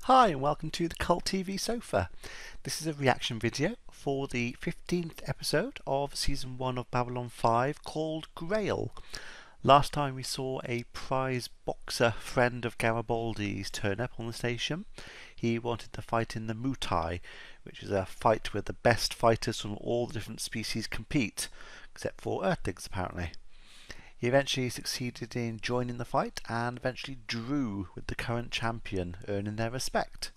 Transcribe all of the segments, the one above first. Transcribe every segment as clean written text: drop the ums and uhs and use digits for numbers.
Hi and welcome to the Cult TV Sofa. This is a reaction video for the 15th episode of Season 1 of Babylon 5 called Grail. Last time we saw a prize boxer friend of Garibaldi's turn up on the station. He wanted to fight in the Muay, which is a fight where the best fighters from all the different species compete, except for Earthlings apparently. He eventually succeeded in joining the fight and eventually drew with the current champion, earning their respect.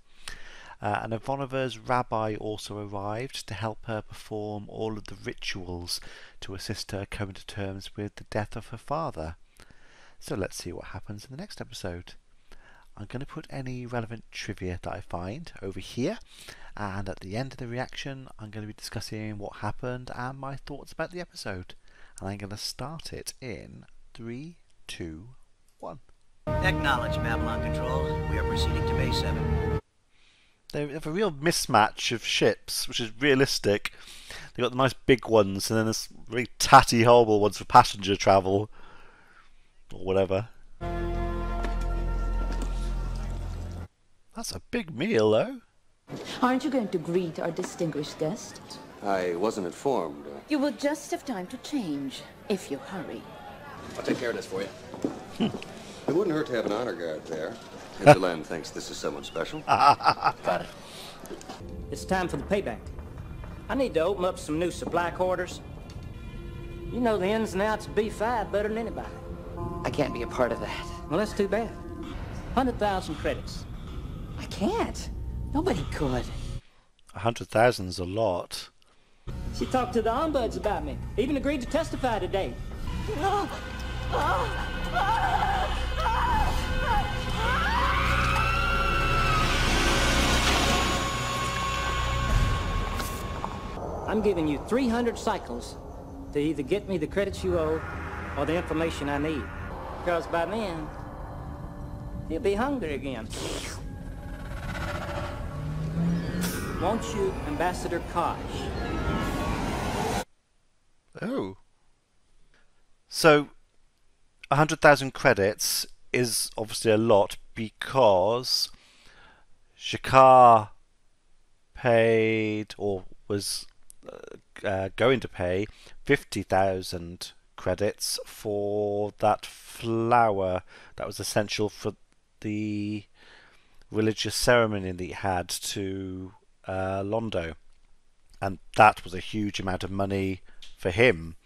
And Ivanova's rabbi also arrived to help her perform all of the rituals to assist her coming to terms with the death of her father. So let's see what happens in the next episode. I'm going to put any relevant trivia that I find over here, and at the end of the reaction I'm going to be discussing what happened and my thoughts about the episode. And I'm going to start it in 3, 2, 1. Acknowledge Babylon Control. We are proceeding to Base 7. They have a real mismatch of ships, which is realistic. They've got the nice big ones, and then there's really tatty, horrible ones for passenger travel. Or whatever. That's a big meal, though. Aren't you going to greet our distinguished guest? I wasn't informed. You will just have time to change, if you hurry. I'll take care of this for you. It wouldn't hurt to have an honor guard there. If Len thinks this is someone special. Got it. It's time for the payback. I need to open up some new supply quarters. You know the ins and outs of B5 better than anybody. I can't be a part of that. Well, that's too bad. 100,000 credits. I can't. Nobody could. 100,000 is a lot. She talked to the ombuds about me. Even agreed to testify today. I'm giving you 300 cycles to either get me the credits you owe or the information I need. Because by then, you'll be hungry again. Won't you, Ambassador Kosh? Oh. So, 100,000 credits is obviously a lot because Shakar paid, or was going to pay, 50,000 credits for that flower that was essential for the religious ceremony that he had to Londo, and that was a huge amount of money for him.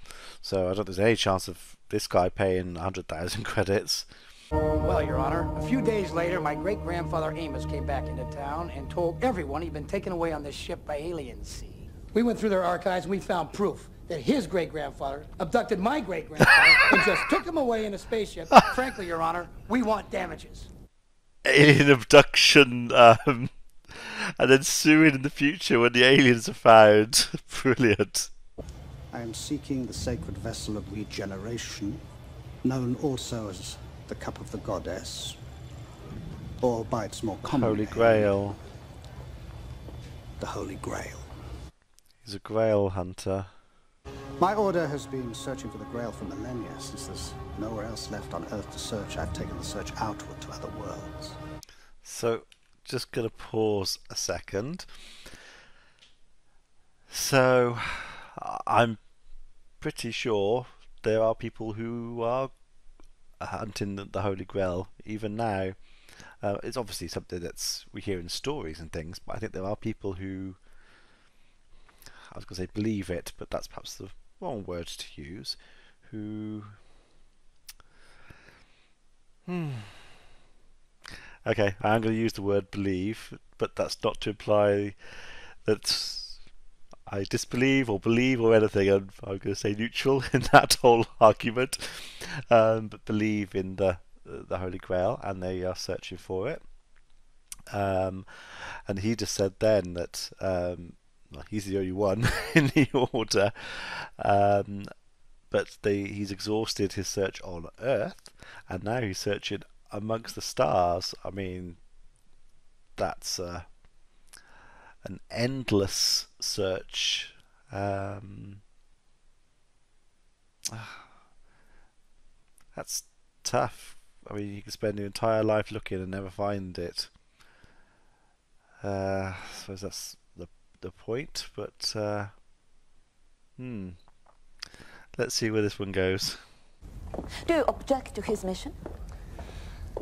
So I don't think there's any chance of this guy paying 100,000 credits. Well, Your Honor, a few days later, my great-grandfather Amos came back into town and told everyone he'd been taken away on this ship by aliens. See, we went through their archives and we found proof that his great-grandfather abducted my great-grandfather and just took him away in a spaceship. Frankly, Your Honor, we want damages. Alien abduction, and then suing in the future when the aliens are found. Brilliant. I am seeking the sacred vessel of regeneration, known also as the Cup of the Goddess, or by its more common Holy name, Grail. the Holy Grail. He's a Grail hunter. My order has been searching for the Grail for millennia. Since there's nowhere else left on Earth to search, I've taken the search outward to other worlds. So, just gonna pause a second. So, I'm pretty sure there are people who are hunting the Holy Grail even now. It's obviously something that's we hear in stories and things, but I think there are people who, I was going to say believe it, but that's perhaps the wrong word to use, who... Okay, I'm going to use the word believe, but that's not to imply that I disbelieve or believe or anything. I'm going to say neutral in that whole argument, but believe in the Holy Grail, and they are searching for it. And he just said then that well, he's the only one in the order, but he's exhausted his search on Earth, and now he's searching amongst the stars. I mean, that's an endless search. That's tough. I mean, you can spend your entire life looking and never find it. I suppose that's the point, but let's see where this one goes. Do you object to his mission?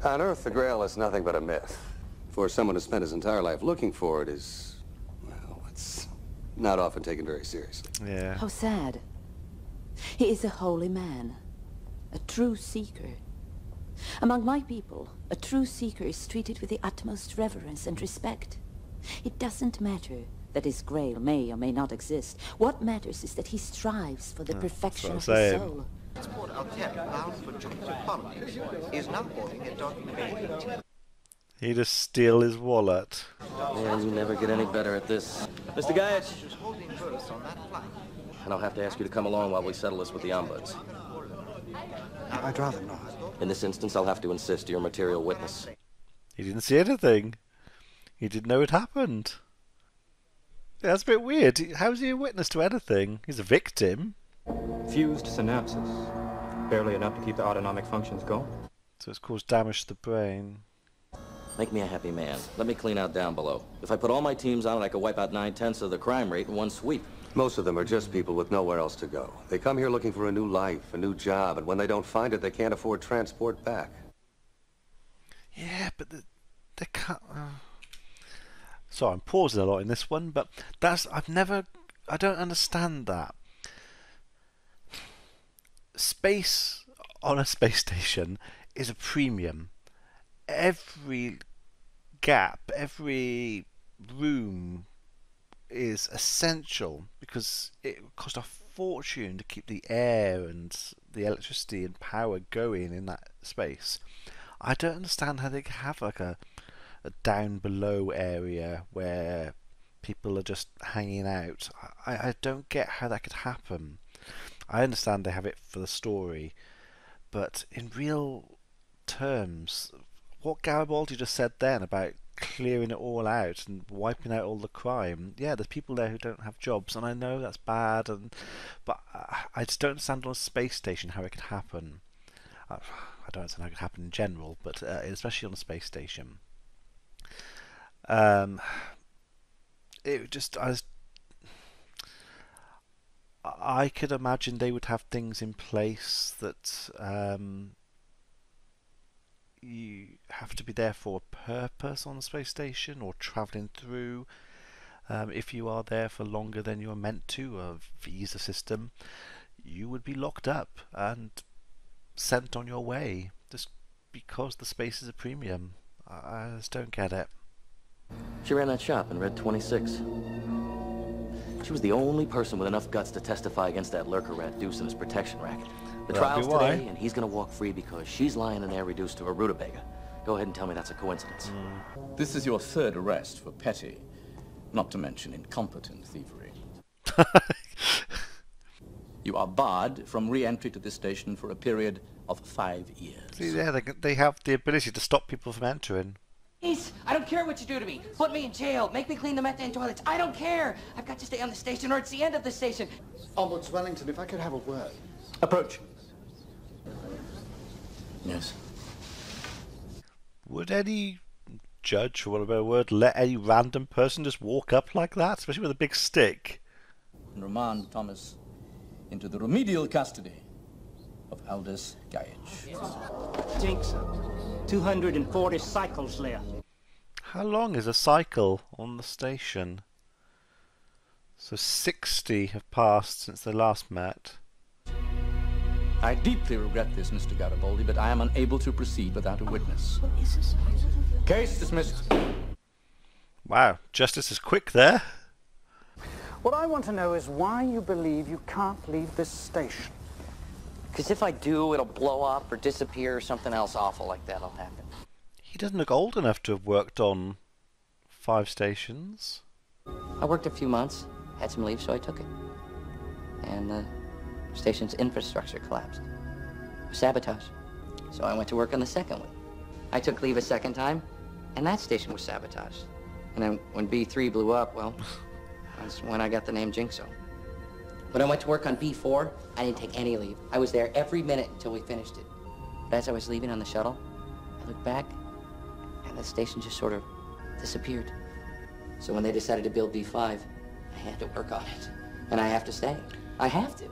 On Earth, the Grail is nothing but a myth. For someone who spent his entire life looking for it is, well, it's not often taken very seriously. Yeah. How sad. He is a holy man, a true seeker. Among my people, a true seeker is treated with the utmost reverence and respect. It doesn't matter that his Grail may or may not exist. What matters is that he strives for the perfection of his soul. Transport Altet bound for Jupiter colony is now boarding at Docking Bay. He just steal his wallet. Yeah, you never get any better at this. Mr. Gaius, She's holding berths on that flight. and I'll have to ask you to come along while we settle this with the ombuds. I'd rather not. In this instance, I'll have to insist you're a material witness. He didn't see anything. He didn't know it happened. Yeah, that's a bit weird. How's he a witness to anything? He's a victim. Fused synapses. Barely enough to keep the autonomic functions going. So it's caused damage to the brain. Make me a happy man. Let me clean out down below. If I put all my teams on it, I could wipe out 9/10 of the crime rate in one sweep. Most of them are just people with nowhere else to go. They come here looking for a new life, a new job, and when they don't find it, they can't afford transport back. Yeah, but they can't... Sorry, I'm pausing a lot in this one, but I don't understand that. Space on a space station is a premium. Every gap, every room is essential because it costs a fortune to keep the air and the electricity and power going in that space. I don't understand how they can have like a down below area where people are just hanging out. I don't get how that could happen. I understand they have it for the story, but in real terms, what Garibaldi just said then about clearing it all out and wiping out all the crime, yeah, there's people there who don't have jobs, and I know that's bad, but I just don't understand on a space station how it could happen. I don't understand how it could happen in general, but especially on a space station. I could imagine they would have things in place that you have to be there for a purpose on the space station or travelling through. If you are there for longer than you are meant to, a visa system, you would be locked up and sent on your way just because the space is a premium. I just don't get it. She ran that shop in Red 26. She was the only person with enough guts to testify against that lurker rat Deuce and his protection racket. The trial's today, and he's gonna walk free because she's lying in there reduced to a rutabaga. Go ahead and tell me that's a coincidence. This is your third arrest for petty, not to mention incompetent thievery. You are barred from re-entry to this station for a period of 5 years. See, yeah, they have the ability to stop people from entering. Please, I don't care what you do to me. Put me in jail. Make me clean the methane toilets. I don't care. I've got to stay on the station or it's the end of the station. Ombuds Wellington, if I could have a word. Approach. Yes. Would any judge, for want of a better word, let any random person just walk up like that, especially with a big stick? And remand Thomas into the remedial custody of Aldous Gaius. Jinx, 240 cycles left. How long is a cycle on the station? So 60 have passed since they last met. I deeply regret this, Mr. Garibaldi, but I am unable to proceed without a witness. Case dismissed. Wow, justice is quick there. What I want to know is why you believe you can't leave this station. Because if I do, it'll blow up or disappear or something else awful like that'll happen. He doesn't look old enough to have worked on 5 stations. I worked a few months, had some leave, so I took it. And the station's infrastructure collapsed. Sabotage. So I went to work on the second one. I took leave a second time, and that station was sabotaged. And then when B3 blew up, well, that's when I got the name Jinxo. When I went to work on B4, I didn't take any leave. I was there every minute until we finished it. But as I was leaving on the shuttle, I looked back, and the station just sort of disappeared. So when they decided to build B5, I had to work on it. And I have to stay. I have to.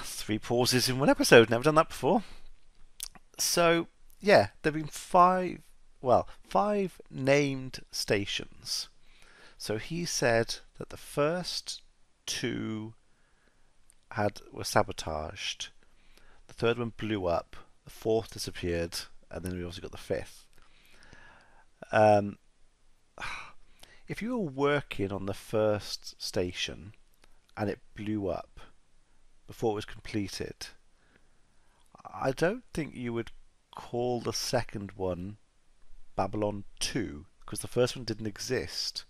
3 pauses in one episode. Never done that before. So, yeah, there have been 5 named stations. So he said that the first 2 were sabotaged. The 3rd one blew up. The 4th disappeared. And then we also got the 5th. If you were working on the first station and it blew up before it was completed, I don't think you would call the second one Babylon 2, because the first one didn't exist.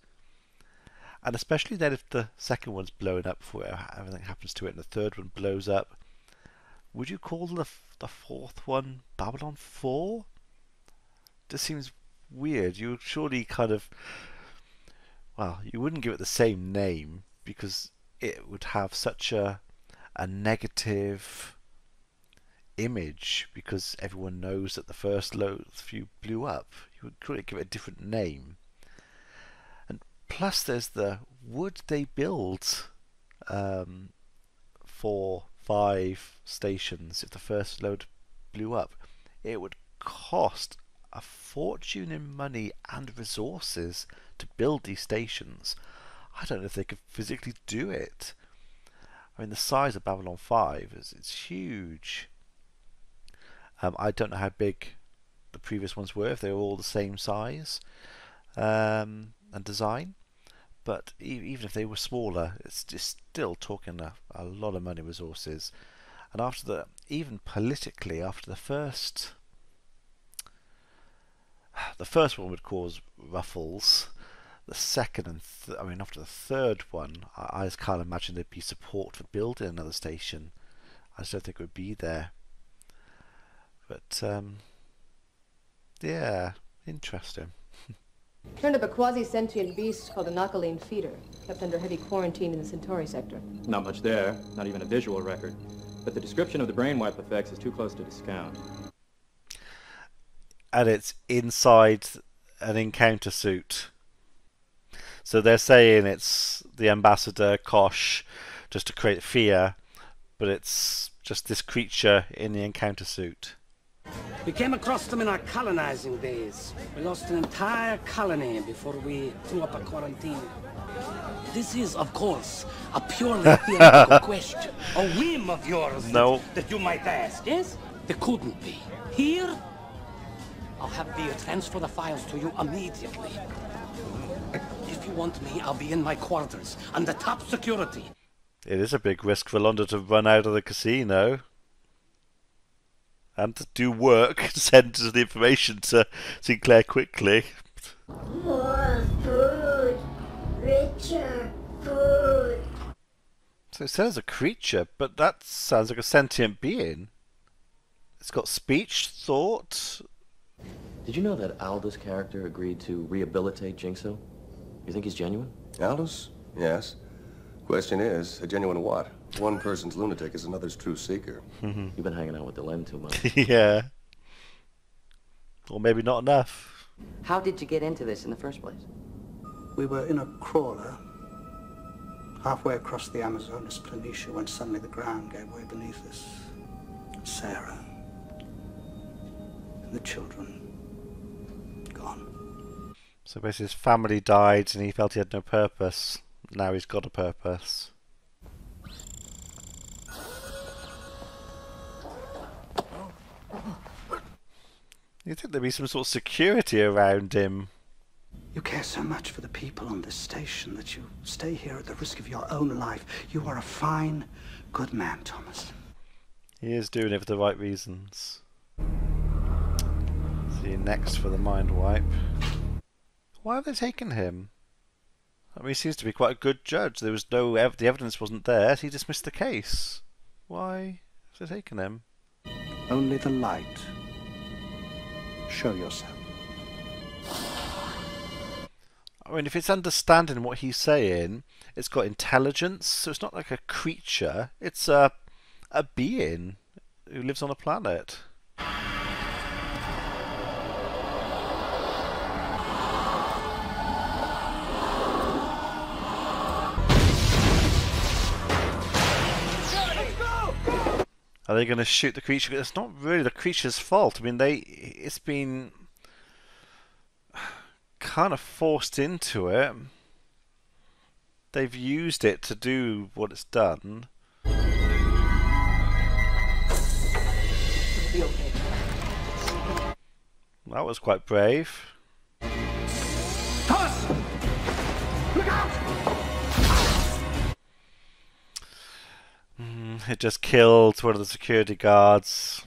And especially then if the second one's blowing up before everything happens to it and the third one blows up, would you call the 4th one Babylon 4? This seems weird. You would surely kind of... Well, you wouldn't give it the same name because it would have such a negative image because everyone knows that the first few blew up. You would probably give it a different name. And plus there's would they build 4, 5 stations if the first load blew up? It would cost a fortune in money and resources to build these stations. I don't know if they could physically do it. I mean, the size of Babylon 5 it's huge. I don't know how big the previous ones were, if they were all the same size and design, but even if they were smaller, it's just still talking a lot of money, resources. And even politically, after the first one would cause ruffles. The second and after the third one, I just can't imagine there'd be support for building another station. I just don't think it would be there. But yeah, interesting. Turned up a quasi-sentient beast called an alkaline feeder, kept under heavy quarantine in the Centauri sector. Not much there, not even a visual record. But the description of the brainwipe effects is too close to discount. And it's inside an encounter suit. So they're saying it's the ambassador Kosh just to create fear, but it's just this creature in the encounter suit. We came across them in our colonizing days. We lost an entire colony before we threw up a quarantine. This is, of course, a purely theoretical question. A whim of yours that you might ask, yes? There couldn't be. Here, I'll have Via transfer the files to you immediately. If you want me, I'll be in my quarters, under top security. It is a big risk for London to run out of the casino. And to do work, send the information to Sinclair quickly. More food, richer food. So it says a creature, but that sounds like a sentient being. It's got speech, thought. Did you know that Aldous' character agreed to rehabilitate Jinxo? You think he's genuine? Aldous? Yes. Question is, a genuine what? One person's lunatic is another's true seeker. You've been hanging out with the Len too much. Yeah. Or maybe not enough. How did you get into this in the first place? We were in a crawler, halfway across the Amazon to Planitia, when suddenly the ground gave way beneath us. Sarah and the children gone. So basically his family died and he felt he had no purpose. Now he's got a purpose. You'd think there'd be some sort of security around him. You care so much for the people on this station that you stay here at the risk of your own life. You are a fine, good man, Thomas. He is doing it for the right reasons. See you next for the mind wipe. Why have they taken him? I mean, he seems to be quite a good judge. There was the evidence wasn't there, so he dismissed the case. Why have they taken him? Only the light. Show yourself. I mean, if it's understanding what he's saying, it's got intelligence, so it's not like a creature. It's a being who lives on a planet. Are they going to shoot the creature? It's not really the creature's fault. I mean, it's been kind of forced into it. They've used it to do what it's done. That was quite brave. Thomas! Look out! It just killed one of the security guards.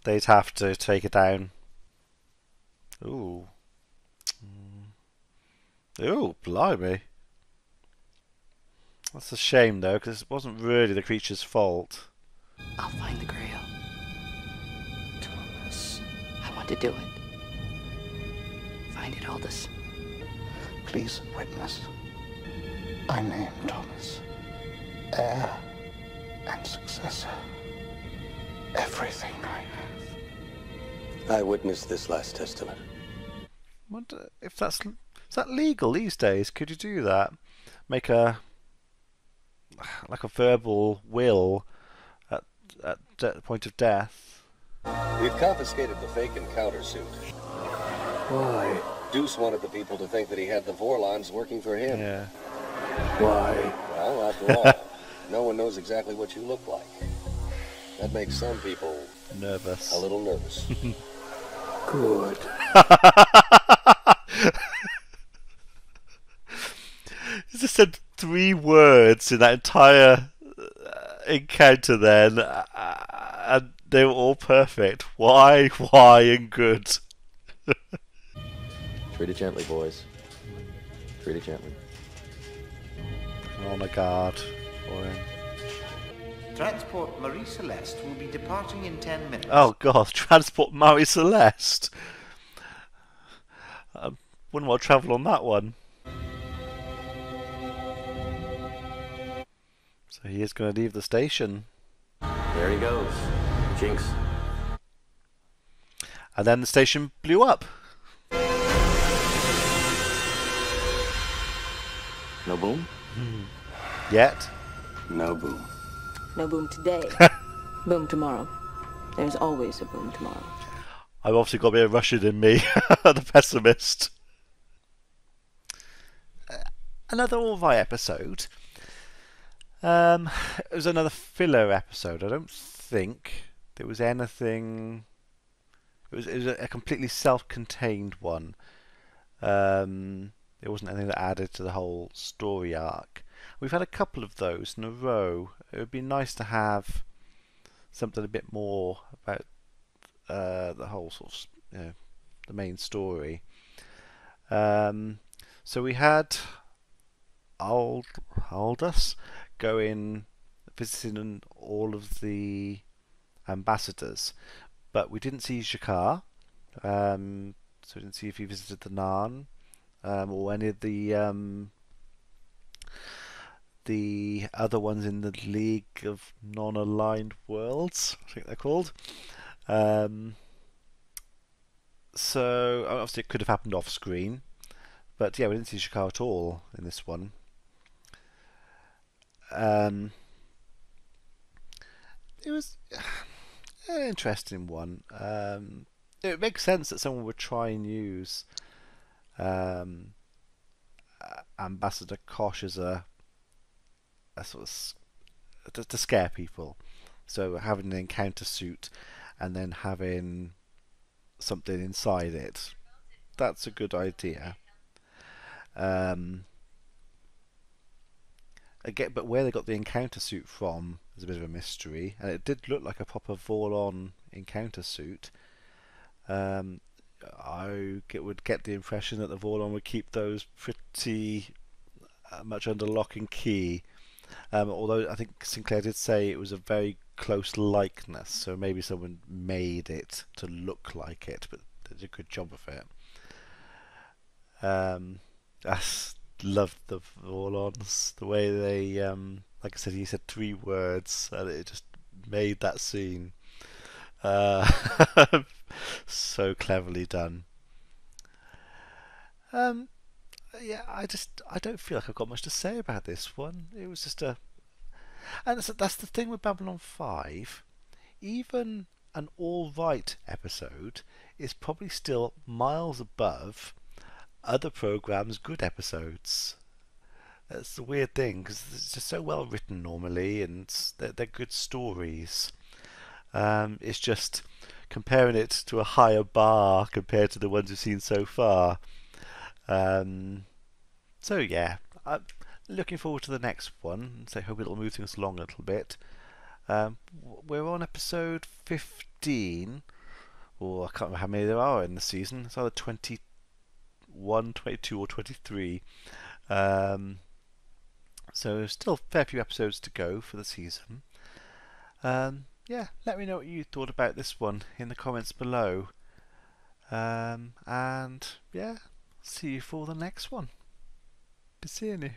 They'd have to take it down. Ooh. Ooh, blimey. That's a shame though, because it wasn't really the creature's fault. I'll find the Grail. Thomas, I want to do it. Find it, Aldous. Please witness. I name Thomas, heir and successor. Everything I have. I witnessed this last testament. Wonder if is that legal these days? Could you do that? Make a verbal will at the point of death. We've confiscated the fake encounter suit. Why? Deuce wanted the people to think that he had the Vorlons working for him. Yeah. Why? Well, after all, no one knows exactly what you look like. That makes some people nervous. A little nervous. Good. He just said 3 words in that entire encounter then, and they were all perfect. Why, and good. Treat it gently, boys. Treat it gently. On a guard for him. Transport Marie Celeste will be departing in 10 minutes. Oh god, Transport Marie Celeste. I wouldn't want to travel on that one. So he is going to leave the station. There he goes. Jinx. And then the station blew up. No boom? Yet. No boom. No boom today. Boom tomorrow. There's always a boom tomorrow. I've obviously got a bit of Russian in me. The pessimist. Another alright episode. It was another filler episode. I don't think there was anything. It was a completely self-contained one. There wasn't anything that added to the whole story arc. We've had a couple of those in a row. It would be nice to have something a bit more about the whole sort of, the main story. So we had Aldous going visiting all of the ambassadors, but we didn't see Jakar. So we didn't see if he visited the Narn or any of the other ones in the League of Non-Aligned Worlds, I think they're called. So obviously it could have happened off screen, but yeah, we didn't see Jakar at all in this one. It was an interesting one. It makes sense that someone would try and use Ambassador Kosh as a sort of to scare people. So having an encounter suit and then having something inside it, that's a good idea. Again, but where they got the encounter suit from is a bit of a mystery, and it did look like a proper Vorlon encounter suit. I would get the impression that the Vorlon would keep those pretty much under lock and key. Although I think Sinclair did say it was a very close likeness, so maybe someone made it to look like it, but they did a good job of it. I loved the Vorlons, the way they, like I said, he said 3 words, and it just made that scene so cleverly done. Yeah, I don't feel like I've got much to say about this one. It was just and that's the thing with Babylon 5. even an alright episode is probably still miles above other programs' good episodes. That's the weird thing, because it's just so well written normally, and they're good stories. It's just comparing it to a higher bar compared to the ones we've seen so far. So yeah, I'm looking forward to the next one. So I hope it'll move things along a little bit. We're on episode 15. Or I can't remember how many there are in the season. It's either 21, 22 or 23. So there's still a fair few episodes to go for the season. Yeah, let me know what you thought about this one in the comments below. And yeah, see you for the next one. Be seeing you.